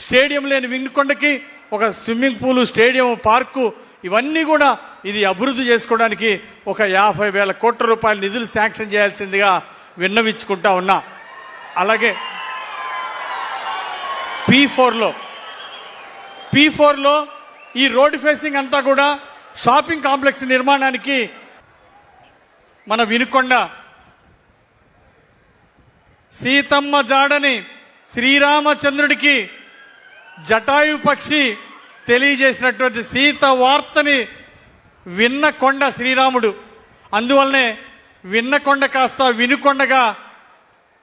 Stadium లేని వినుకొండకి ఒక swimming pool, stadium, park ఇవన్నీ కూడా ఇది అభివృద్ధి చేసుకోవడానికి ఒక 50,000 కోట్ల రూపాయల నిధులు శాంక్షన్ చేయాల్సిందిగా విన్నవించుకుంటా ఉన్నా. అలాగే P4లో ఈ రోడ్డు ఫేసింగ్ అంతా కూడా షాపింగ్ కాంప్లెక్స్ నిర్మాణానికి మన వినుకొండ సీతమ్మ జాడని శ్రీరామచంద్రుడికి జటాయు పక్షి తెలియజేసినటువంటి సీత వార్తని విన్నకొండ శ్రీరాముడు. అందువల్లనే విన్నకొండ కాస్త వినుకొండగా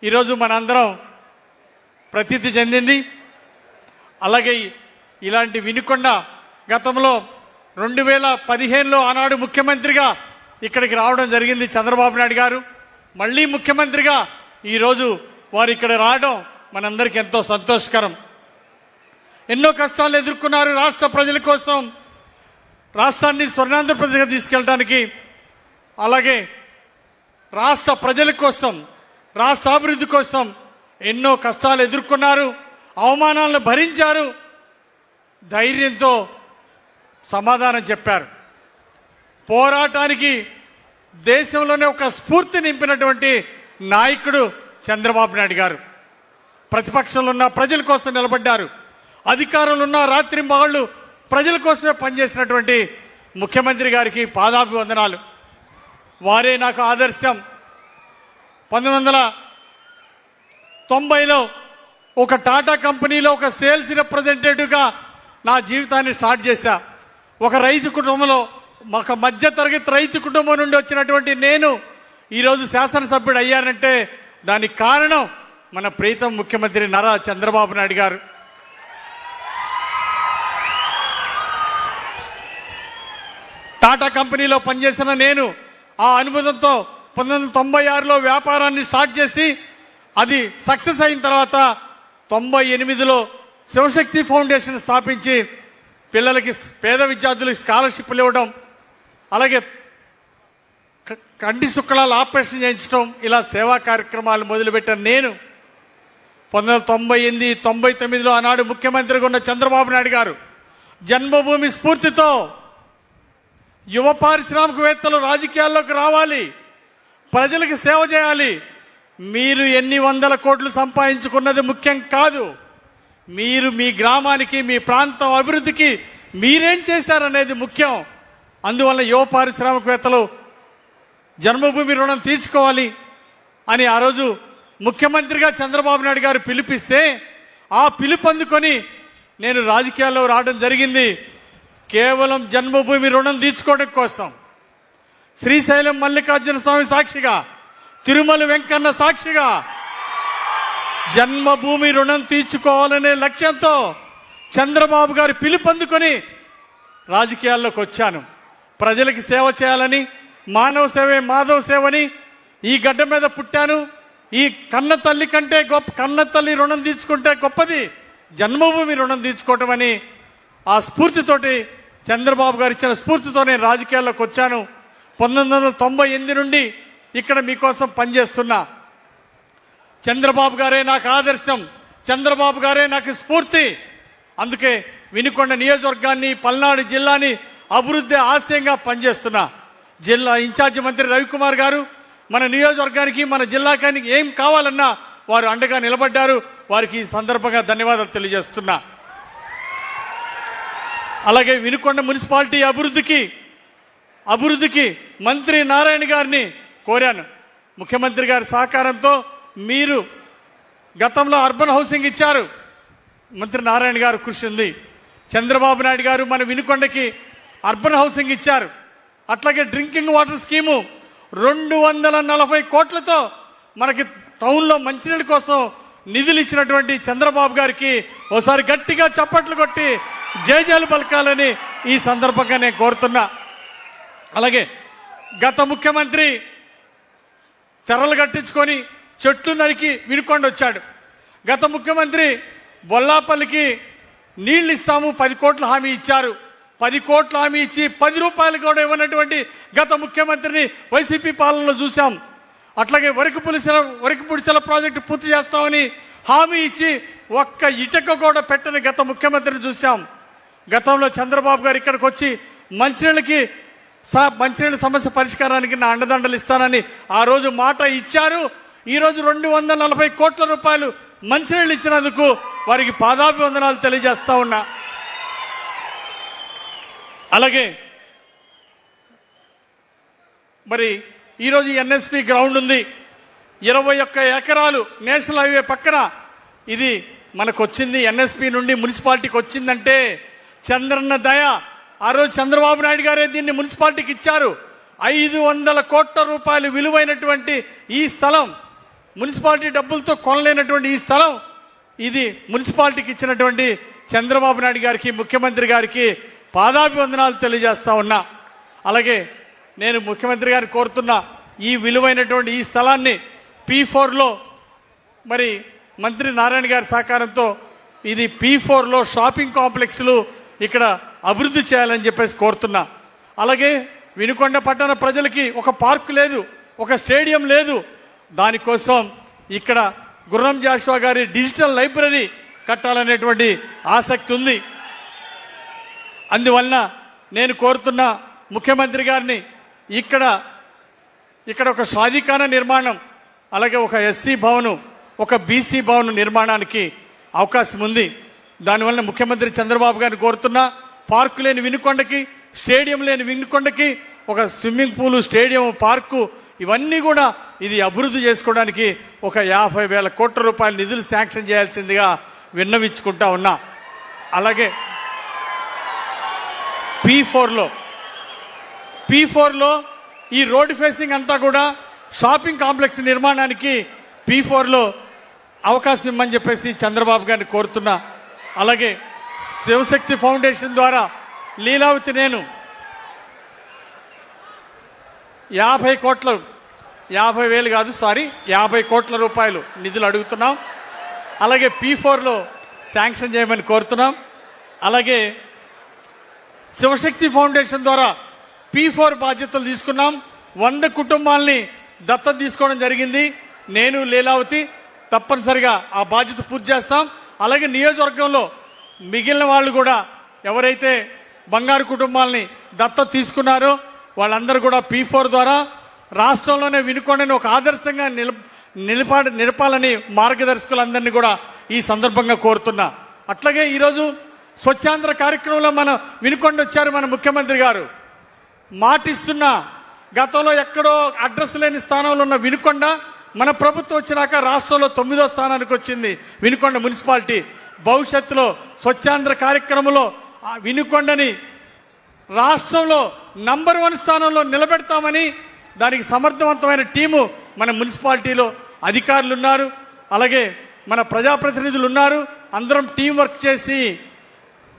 ఈరోజు మనందరం ప్రసిద్ధి చెందింది. అలాగే ఇలాంటి వినుకొండ గతంలో 2015లో ఆనాడు ముఖ్యమంత్రిగా ఇక్కడికి రావడం జరిగింది చంద్రబాబు నాయుడు గారు. మళ్ళీ ముఖ్యమంత్రిగా ఈరోజు వారు ఇక్కడ రావడం మనందరికీ ఎంతో సంతోషకరం. ఎన్నో కష్టాలు ఎదుర్కొన్నారు రాష్ట్ర ప్రజల కోసం, రాష్ట్రాన్ని స్వర్ణాంధ్రప్రదేశ్గా తీసుకెళ్ళడానికి. అలాగే రాష్ట్ర ప్రజల కోసం, రాష్ట్ర అభివృద్ధి కోసం ఎన్నో కష్టాలు ఎదుర్కొన్నారు, అవమానాలను భరించారు, ధైర్యంతో సమాధానం చెప్పారు. పోరాటానికి దేశంలోనే ఒక స్ఫూర్తి నింపినటువంటి నాయకుడు చంద్రబాబు నాయుడు గారు. ప్రతిపక్షంలో ఉన్న ప్రజల కోసం నిలబడ్డారు, అధికారంలో ఉన్న రాత్రింబగళ్ళు ప్రజల కోసమే పనిచేసినటువంటి ముఖ్యమంత్రి గారికి పాదాభివందనాలు. వారే నాకు ఆదర్శం. 1990లో ఒక టాటా కంపెనీలో ఒక సేల్స్ రిప్రజెంటేటివ్గా నా జీవితాన్ని స్టార్ట్ చేశా. ఒక రైతు కుటుంబంలో, ఒక మధ్యతరగతి రైతు కుటుంబం నుండి వచ్చినటువంటి నేను ఈరోజు శాసనసభ్యుడు అయ్యానంటే దానికి కారణం మన ప్రీతం ముఖ్యమంత్రి నారా చంద్రబాబు నాయుడు గారు. టాటా కంపెనీలో పనిచేసిన నేను ఆ అనుభవంతో 1996లో వ్యాపారాన్ని స్టార్ట్ చేసి అది సక్సెస్ అయిన తర్వాత 98లో శివశక్తి ఫౌండేషన్ స్థాపించి పిల్లలకి, పేద విద్యార్థులకి స్కాలర్షిప్లు ఇవ్వడం, అలాగే కంటి శుక్లాలు ఆపరేషన్ చేయించడం, ఇలా సేవా కార్యక్రమాలు మొదలుపెట్టాను నేను. 1998, 99లో ఆనాడు ముఖ్యమంత్రిగా ఉన్న చంద్రబాబు నాయుడు గారు జన్మభూమి స్ఫూర్తితో యువ పారిశ్రామికవేత్తలు రాజకీయాల్లోకి రావాలి, ప్రజలకు సేవ చేయాలి. మీరు ఎన్ని వందల కోట్లు సంపాదించుకున్నది ముఖ్యం కాదు, మీరు మీ గ్రామానికి, మీ ప్రాంతం అభివృద్ధికి మీరేం చేశారనేది ముఖ్యం. అందువల్ల యువ పారిశ్రామికవేత్తలు జన్మభూమి రుణం తీర్చుకోవాలి అని ఆ రోజు ముఖ్యమంత్రిగా చంద్రబాబు నాయుడు గారు పిలిపిస్తే ఆ పిలుపు అందుకొని నేను రాజకీయాల్లో రావడం జరిగింది. కేవలం జన్మభూమి రుణం తీర్చుకోవడం కోసం, శ్రీశైలం మల్లికార్జున స్వామి సాక్షిగా, తిరుమల వెంకన్న సాక్షిగా జన్మభూమి రుణం తీర్చుకోవాలనే లక్ష్యంతో చంద్రబాబు గారు పిలుపొందుకొని రాజకీయాల్లోకి వచ్చాను. ప్రజలకి సేవ చేయాలని, మానవ సేవే మాధవ సేవని ఈ గడ్డ మీద పుట్టాను. ఈ కన్న తల్లి కంటే గొప్ప, కన్న తల్లి రుణం తీర్చుకుంటే గొప్పది జన్మభూమి రుణం తీర్చుకోవటం అని ఆ స్ఫూర్తితోటి, చంద్రబాబు గారు ఇచ్చిన స్ఫూర్తితో నేను రాజకీయాల్లోకి వచ్చాను. 1998 నుండి ఇక్కడ మీకోసం పనిచేస్తున్నా. చంద్రబాబు గారే నాకు ఆదర్శం, చంద్రబాబు గారే నాకు స్ఫూర్తి. అందుకే వినుకొండ నియోజకవర్గాన్ని, పల్నాడు జిల్లాని అభివృద్ధి ఆశయంగా పనిచేస్తున్నా. జిల్లా ఇన్ఛార్జి మంత్రి రవికుమార్ గారు మన నియోజకవర్గానికి, మన జిల్లాకానికి ఏం కావాలన్నా వారు అండగా నిలబడ్డారు. వారికి ఈ సందర్భంగా ధన్యవాదాలు తెలియజేస్తున్నా. అలాగే వినుకొండ మున్సిపాలిటీ అభివృద్ధికి మంత్రి నారాయణ గారిని కోరాను. ముఖ్యమంత్రి గారి సహకారంతో మీరు గతంలో అర్బన్ హౌసింగ్ ఇచ్చారు, మంత్రి నారాయణ గారు కృషి ఉంది. చంద్రబాబు నాయుడు గారు మన వినుకొండకి అర్బన్ హౌసింగ్ ఇచ్చారు. అట్లాగే డ్రింకింగ్ వాటర్ స్కీము 240 కోట్లతో మనకి టౌన్లో మంచినీళ్ళ కోసం నిధులు ఇచ్చినటువంటి చంద్రబాబు గారికి ఒకసారి గట్టిగా చప్పట్లు కొట్టి జయజయలు పలకాలని ఈ సందర్భంగా నేను కోరుతున్నా. అలాగే గత ముఖ్యమంత్రి తెరలు కట్టించుకొని చెట్లు నరికి వినుకొండ వచ్చాడు. గత ముఖ్యమంత్రి బొల్లాపల్లికి నీళ్లు ఇస్తాము 10 కోట్ల హామీ ఇచ్చారు. 10 కోట్ల హామీ ఇచ్చి 10 రూపాయలు కూడా ఇవ్వనటువంటి గత ముఖ్యమంత్రిని వైసీపీ పాలనలో చూసాం. అట్లాగే వరకు పుడిసెల ప్రాజెక్టు పూర్తి చేస్తామని హామీ ఇచ్చి ఒక్క ఇటుక కూడా పెట్టని గత ముఖ్యమంత్రిని చూశాం. గతంలో చంద్రబాబు గారు ఇక్కడికి వచ్చి మంచినీళ్ళ సమస్య పరిష్కారానికి నా అండదండలు ఇస్తానని ఆ రోజు మాట ఇచ్చారు. ఈరోజు 240 కోట్ల రూపాయలు మంచినీళ్ళు ఇచ్చినందుకు వారికి పాదాభివందనాలు తెలియజేస్తా ఉన్నా. అలాగే మరి ఈరోజు ఎన్ఎస్పి గ్రౌండ్ ఉంది, 21 ఎకరాలు నేషనల్ హైవే పక్కన. ఇది మనకు వచ్చింది ఎన్ఎస్పి నుండి మున్సిపాలిటీకి వచ్చిందంటే చంద్రన్న దయ. ఆ రోజు చంద్రబాబు నాయుడు గారే దీన్ని మున్సిపాలిటీకి ఇచ్చారు. 500 కోట్ల రూపాయలు విలువైనటువంటి ఈ స్థలం, మున్సిపాలిటీ డబ్బులతో కొనలేనటువంటి ఈ స్థలం, ఇది మున్సిపాలిటీకి ఇచ్చినటువంటి చంద్రబాబు నాయుడు గారికి, ముఖ్యమంత్రి గారికి పాదాభివందనాలు తెలియజేస్తా ఉన్నా. అలాగే నేను ముఖ్యమంత్రి గారిని కోరుతున్నా, ఈ విలువైనటువంటి ఈ స్థలాన్ని P4లో మరి మంత్రి నారాయణ గారి సహకారంతో ఇది P4లో షాపింగ్ కాంప్లెక్స్లు ఇక్కడ అభివృద్ధి చేయాలని చెప్పేసి కోరుతున్నా. అలాగే వినుకొండ పట్టణ ప్రజలకి ఒక పార్కు లేదు, ఒక స్టేడియం లేదు. దానికోసం ఇక్కడ గుర్రం జాషువా గారి డిజిటల్ లైబ్రరీ కట్టాలనేటువంటి ఆసక్తి ఉంది. అందువలన నేను కోరుతున్న ముఖ్యమంత్రి గారిని ఇక్కడ ఒక షాదీఖానా నిర్మాణం, అలాగే ఒక ఎస్సీ భవనం, ఒక బీసీ భవనం నిర్మాణానికి అవకాశం ఉంది. దానివల్ల ముఖ్యమంత్రి చంద్రబాబు గారిని కోరుతున్నా, పార్కు లేని వినుకొండకి, స్టేడియం లేని వినుకొండకి ఒక స్విమ్మింగ్ పూలు, స్టేడియం, పార్కు ఇవన్నీ కూడా ఇది అభివృద్ధి చేసుకోవడానికి ఒక 50,000 కోట్ల రూపాయల నిధులు శాంక్షన్ చేయాల్సిందిగా విన్నవించుకుంటా ఉన్నా. అలాగే P4లో ఈ రోడ్డు ఫేసింగ్ అంతా కూడా షాపింగ్ కాంప్లెక్స్ నిర్మాణానికి P4లో అవకాశం ఇమ్మని చెప్పేసి చంద్రబాబు గారిని కోరుతున్నా. అలాగే శివశక్తి ఫౌండేషన్ ద్వారా లీలావతి నేను 50 కోట్ల రూపాయలు నిధులు అడుగుతున్నాం. అలాగే P4లో శాంక్షన్ చేయమని కోరుతున్నాం. అలాగే శివశక్తి ఫౌండేషన్ ద్వారా P4 బాధ్యతలు తీసుకున్నాం. 100 కుటుంబాలని దత్తత తీసుకోవడం జరిగింది. నేను, లీలావతి తప్పనిసరిగా ఆ బాధ్యత పూర్తి చేస్తాం. అలాగే నియోజకవర్గంలో మిగిలిన వాళ్ళు కూడా ఎవరైతే బంగారు కుటుంబాలని దత్తత తీసుకున్నారో వాళ్ళందరూ కూడా P4 ద్వారా రాష్ట్రంలోనే వినుకొండని ఒక ఆదర్శంగా నిలపాలని మార్గదర్శకులందరినీ కూడా ఈ సందర్భంగా కోరుతున్నా. అట్లాగే ఈరోజు స్వచ్ఛాంధ్ర కార్యక్రమంలో మన వినుకొండ వచ్చారు మన ముఖ్యమంత్రి గారు. మాటిస్తున్నా, గతంలో ఎక్కడో అడ్రస్ లేని స్థానంలో ఉన్న వినుకొండ మన ప్రభుత్వం వచ్చినాక రాష్ట్రంలో 9వ స్థానానికి వచ్చింది వినుకొండ మున్సిపాలిటీ. భవిష్యత్తులో స్వచ్ఛాంధ్ర కార్యక్రమంలో ఆ వినుకొండని రాష్ట్రంలో నంబర్ 1 స్థానంలో నిలబెడతామని, దానికి సమర్థవంతమైన టీము మన మున్సిపాలిటీలో అధికారులు ఉన్నారు, అలాగే మన ప్రజాప్రతినిధులు ఉన్నారు. అందరం టీం వర్క్ చేసి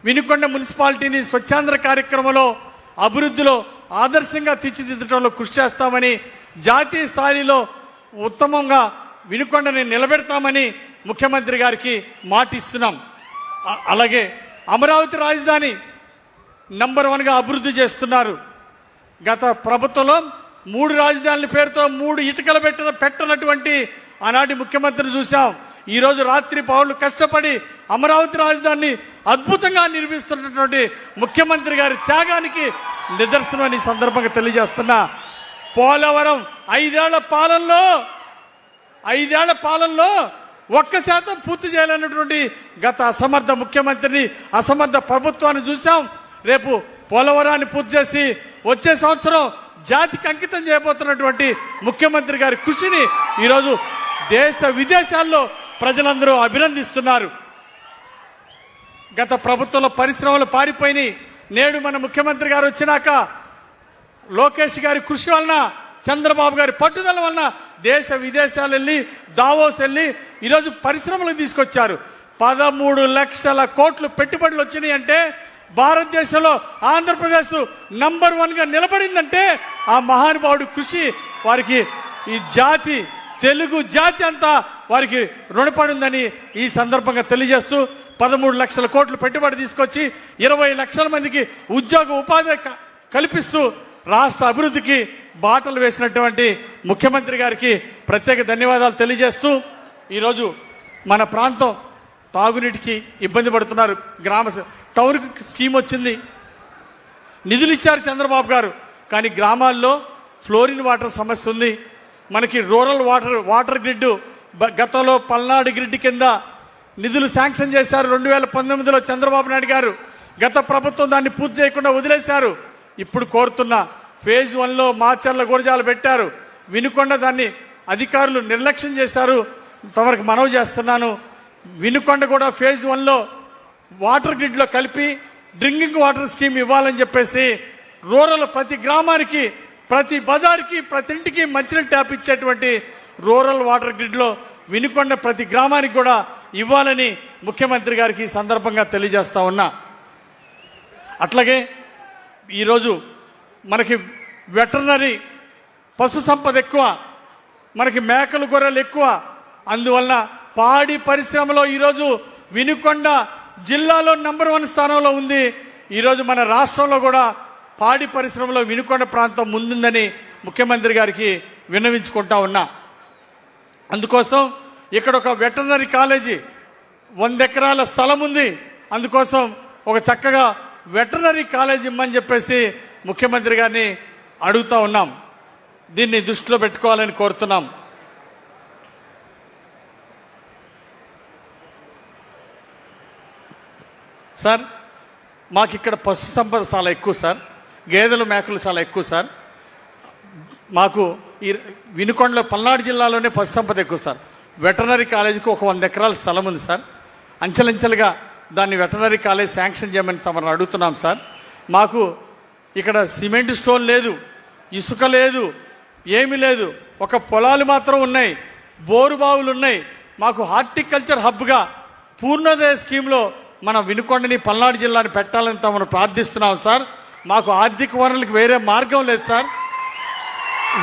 వినుకొండ మున్సిపాలిటీని స్వచ్ఛాంధ్ర కార్యక్రమంలో అభివృద్ధిలో ఆదర్శంగా తీర్చిదిద్దడంలో కృషి చేస్తామని, జాతీయ స్థాయిలో ఉత్తమంగా వినుకొండని నిలబెడతామని ముఖ్యమంత్రి గారికి మాటిస్తున్నాం. అలాగే అమరావతి రాజధాని నంబర్ 1గా అభివృద్ధి చేస్తున్నారు. గత ప్రభుత్వంలో 3 రాజధానుల పేరుతో 3 ఇటుకలు పెట్టనటువంటి ఆనాటి ముఖ్యమంత్రిని చూసాం. ఈరోజు రాత్రి పౌరులు కష్టపడి అమరావతి రాజధానిని అద్భుతంగా నిర్మిస్తున్నటువంటి ముఖ్యమంత్రి గారి త్యాగానికి నిదర్శనం ఈ సందర్భంగా తెలియజేస్తున్నా. పోలవరం 5 ఏళ్ల పాలనలో 1% పూర్తి చేయాలన్నటువంటి గత అసమర్థ ముఖ్యమంత్రిని, అసమర్థ ప్రభుత్వాన్ని చూసాం. రేపు పోలవరాన్ని పూర్తి చేసి వచ్చే సంవత్సరం జాతికి అంకితం చేయబోతున్నటువంటి ముఖ్యమంత్రి గారి కృషిని ఈరోజు దేశ విదేశాల్లో ప్రజలందరూ అభినందిస్తున్నారు. గత ప్రభుత్వంలో పరిశ్రమలు పారిపోయినాయి. నేడు మన ముఖ్యమంత్రి గారు వచ్చినాక లోకేష్ గారి కృషి వలన, చంద్రబాబు గారి పట్టుదల వలన దేశ విదేశాలు వెళ్ళి, దావోస్ వెళ్ళి ఈరోజు పరిశ్రమలకు తీసుకొచ్చారు. 13 లక్షల కోట్లు పెట్టుబడులు వచ్చినాయి అంటే భారతదేశంలో ఆంధ్రప్రదేశ్ నంబర్ 1గా నిలబడిందంటే ఆ మహానుభావుడి కృషి వారికి ఈ జాతి, తెలుగు జాతి అంతా వారికి రుణపడిందని ఈ సందర్భంగా తెలియజేస్తూ 13 లక్షల కోట్లు పెట్టుబడి తీసుకొచ్చి 20 లక్షల మందికి ఉద్యోగ ఉపాధి కల్పిస్తూ రాష్ట్ర అభివృద్ధికి బాటలు వేసినటువంటి ముఖ్యమంత్రి గారికి ప్రత్యేక ధన్యవాదాలు తెలియజేస్తూ ఈరోజు మన ప్రాంతం తాగునీటికి ఇబ్బంది పడుతున్నారు. టౌన్కి స్కీమ్ వచ్చింది, నిధులు ఇచ్చారు చంద్రబాబు గారు. కానీ గ్రామాల్లో ఫ్లోరిన్ వాటర్ సమస్య ఉంది. మనకి రూరల్ వాటర్ గ్రిడ్ గతంలో పల్నాడు గ్రిడ్ కింద నిధులు శాంక్షన్ చేశారు 2019లో చంద్రబాబు నాయుడు గారు. గత ప్రభుత్వం దాన్ని పూర్తి చేయకుండా వదిలేశారు. ఇప్పుడు కోరుతున్న ఫేజ్ 1లో మాచర్ల గురజాలు పెట్టారు. వినుకొండ దాన్ని అధికారులు నిర్లక్ష్యం చేశారు. తమకు మనవి చేస్తున్నాను, వినుకొండ కూడా ఫేజ్ 1లో వాటర్ గ్రిడ్లో కలిపి డ్రింకింగ్ వాటర్ స్కీమ్ ఇవ్వాలని చెప్పేసి రూరల్ ప్రతి గ్రామానికి, ప్రతి బజార్కి, ప్రతి ఇంటికి మంచినీటి ట్యాప్ ఇచ్చేటువంటి రూరల్ వాటర్ గ్రిడ్లో వినుకొండ ప్రతి గ్రామానికి కూడా ఇవ్వాలని ముఖ్యమంత్రి గారికి ఈ సందర్భంగా తెలియజేస్తా ఉన్నా. అట్లాగే ఈరోజు మనకి వెటర్నరీ పశు సంపద ఎక్కువ, మనకి మేకలు గొర్రెలు ఎక్కువ. అందువలన పాడి పరిశ్రమలో ఈరోజు వినుకొండ జిల్లాలో నంబర్ 1 స్థానంలో ఉంది. ఈరోజు మన రాష్ట్రంలో కూడా పాడి పరిశ్రమలో వినుకొండ ప్రాంతం ముందుందని ముఖ్యమంత్రి గారికి విన్నవించుకుంటా ఉన్నా. అందుకోసం ఇక్కడ ఒక వెటర్నరీ కాలేజీ 100 ఎకరాల స్థలం ఉంది. అందుకోసం ఒక చక్కగా వెటర్నరీ కాలేజీ ఇమ్మని చెప్పేసి ముఖ్యమంత్రి గారిని అడుగుతా ఉన్నాం. దీన్ని దృష్టిలో పెట్టుకోవాలని కోరుతున్నాం. సార్, మాకు ఇక్కడ పశు సంపద చాలా ఎక్కువ సార్, గేదెలు మేకలు చాలా ఎక్కువ సార్. మాకు ఈ వినుకొండలో పల్నాడు జిల్లాలోనే పశు సంపద ఎక్కువ సార్. వెటర్నరీ కాలేజీకి ఒక 100 ఎకరాల స్థలం ఉంది సార్. అంచెలంచెలుగా దాన్ని వెటర్నరీ కాలేజ్ శాంక్షన్ చేయమని తమను అడుగుతున్నాం సార్. మాకు ఇక్కడ సిమెంట్ స్టోన్ లేదు, ఇసుక లేదు, ఏమీ లేదు. ఒక పొలాలు మాత్రం ఉన్నాయి, బోరు బావులు ఉన్నాయి. మాకు హార్టికల్చర్ హబ్గా పూర్ణోదయ స్కీమ్లో మన వినుకొండని పల్నాడు జిల్లాని పెట్టాలని తమను ప్రార్థిస్తున్నాం సార్. మాకు ఆర్థిక వనరులకు వేరే మార్గం లేదు సార్.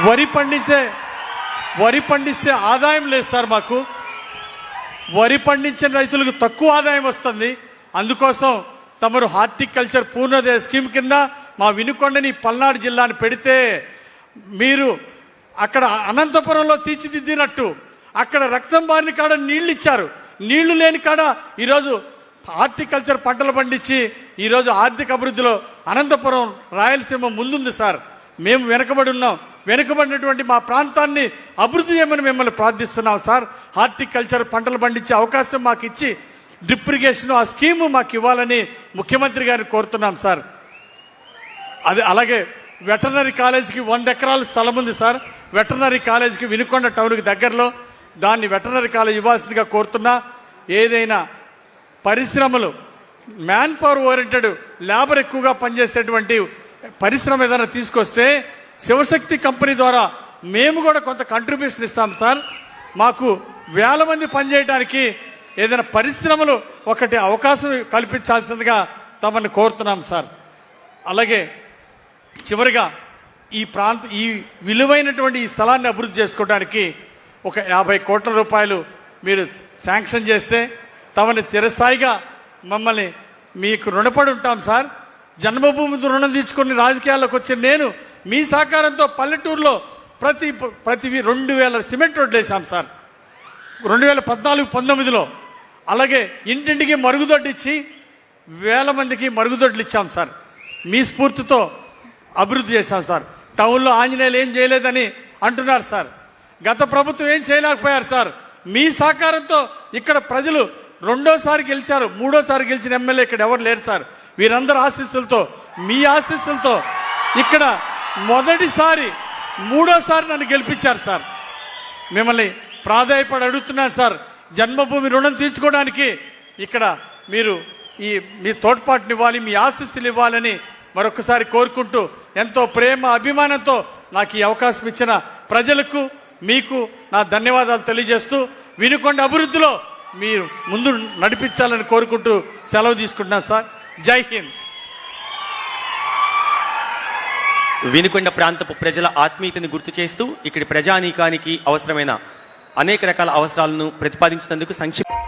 వరి పండిస్తే ఆదాయం లేదు సార్. మాకు వరి పండించిన రైతులకు తక్కువ ఆదాయం వస్తుంది. అందుకోసం తమరు హార్టికల్చర్ పూర్ణోదయ స్కీమ్ కింద మా వినుకొండని పల్నాడు జిల్లాని పెడితే మీరు అక్కడ అనంతపురంలో తీర్చిదిద్దినట్టు అక్కడ రక్తం బారిన కాడ నీళ్లు ఇచ్చారు, నీళ్లు లేని కాడ ఈరోజు హార్టికల్చర్ పంటలు పండించి ఈరోజు ఆర్థిక అభివృద్ధిలో అనంతపురం రాయలసీమ ముందుంది సార్. మేము వెనకబడి ఉన్నాం. వెనుకబడినటువంటి మా ప్రాంతాన్ని అభివృద్ధి చేయమని మిమ్మల్ని ప్రార్థిస్తున్నాం సార్. హార్టికల్చర్ పంటలు పండించే అవకాశం మాకు ఇచ్చి డ్రిప్ ఇరిగేషన్ ఆ స్కీము మాకు ఇవ్వాలని ముఖ్యమంత్రి గారిని కోరుతున్నాం సార్. అలాగే వెటర్నరీ కాలేజీకి 100 ఎకరాల స్థలం ఉంది సార్. వెటర్నరీ కాలేజీకి వినుకొండ టౌన్కి దగ్గరలో దాన్ని వెటర్నరీ కాలేజ్ ఇవ్వాల్సిందిగా కోరుతున్నా. ఏదైనా పరిశ్రమలు మ్యాన్ పవర్ ఓరియంటెడ్ లేబర్ ఎక్కువగా పనిచేసేటువంటి పరిశ్రమ ఏదైనా తీసుకొస్తే శివశక్తి కంపెనీ ద్వారా మేము కూడా కొంత కంట్రిబ్యూషన్ ఇస్తాం సార్. మాకు వేల మంది పనిచేయడానికి ఏదైనా పరిశ్రమలు ఒకటి అవకాశం కల్పించాల్సిందిగా తమని కోరుతున్నాం సార్. అలాగే చివరిగా ఈ విలువైనటువంటి ఈ స్థలాన్ని అభివృద్ధి చేసుకోవడానికి ఒక 50 కోట్ల రూపాయలు మీరు శాంక్షన్ చేస్తే తమని చిరస్థాయిగా మమ్మల్ని మీకు రుణపడి ఉంటాం సార్. జన్మభూమి రుణం తీసుకుని రాజకీయాల్లోకి వచ్చిన నేను మీ సహకారంతో పల్లెటూరులో ప్రతి 2000 సిమెంట్ రోడ్లు వేసాం సార్ 2014-19లో. అలాగే ఇంటింటికి మరుగుదొడ్లు ఇచ్చి 1000 మందికి మరుగుదొడ్లు ఇచ్చాం సార్. మీ స్ఫూర్తితో అభివృద్ధి చేశాం సార్. టౌన్లో ఆంజనేయులు ఏం చేయలేదని అంటున్నారు సార్. గత ప్రభుత్వం ఏం చేయలేకపోయారు సార్. మీ సహకారంతో ఇక్కడ ప్రజలు 2వ సారి గెలిచారు, 3వ సారి గెలిచిన ఎమ్మెల్యే ఇక్కడ ఎవరు లేరు సార్. వీరందరూ ఆశీస్సులతో, మీ ఆశీస్సులతో ఇక్కడ మొదటిసారి 3వ సారి నన్ను గెలిపించారు సార్. మిమ్మల్ని ప్రాధాయపడి అడుగుతున్నాను సార్, జన్మభూమి రుణం తీర్చుకోవడానికి ఇక్కడ మీరు మీ తోడ్పాటునివ్వాలి, మీ ఆశీస్సులు ఇవ్వాలని మరొకసారి కోరుకుంటూ ఎంతో ప్రేమ అభిమానంతో నాకు ఈ అవకాశం ఇచ్చిన ప్రజలకు మీకు నా ధన్యవాదాలు తెలియజేస్తూ వినుకొండ అభివృద్ధిలో మీరు ముందు నడిపించాలని కోరుకుంటూ సెలవు తీసుకుంటున్నాను సార్. జై హింద్. వినుకొండ ప్రాంతపు ప్రజల ఆత్మీయతను గుర్తు చేస్తూ ఇక్కడి ప్రజానీకానికి అవసరమైన అనేక రకాల అవసరాలను ప్రతిపాదించినందుకు సంక్షిప్త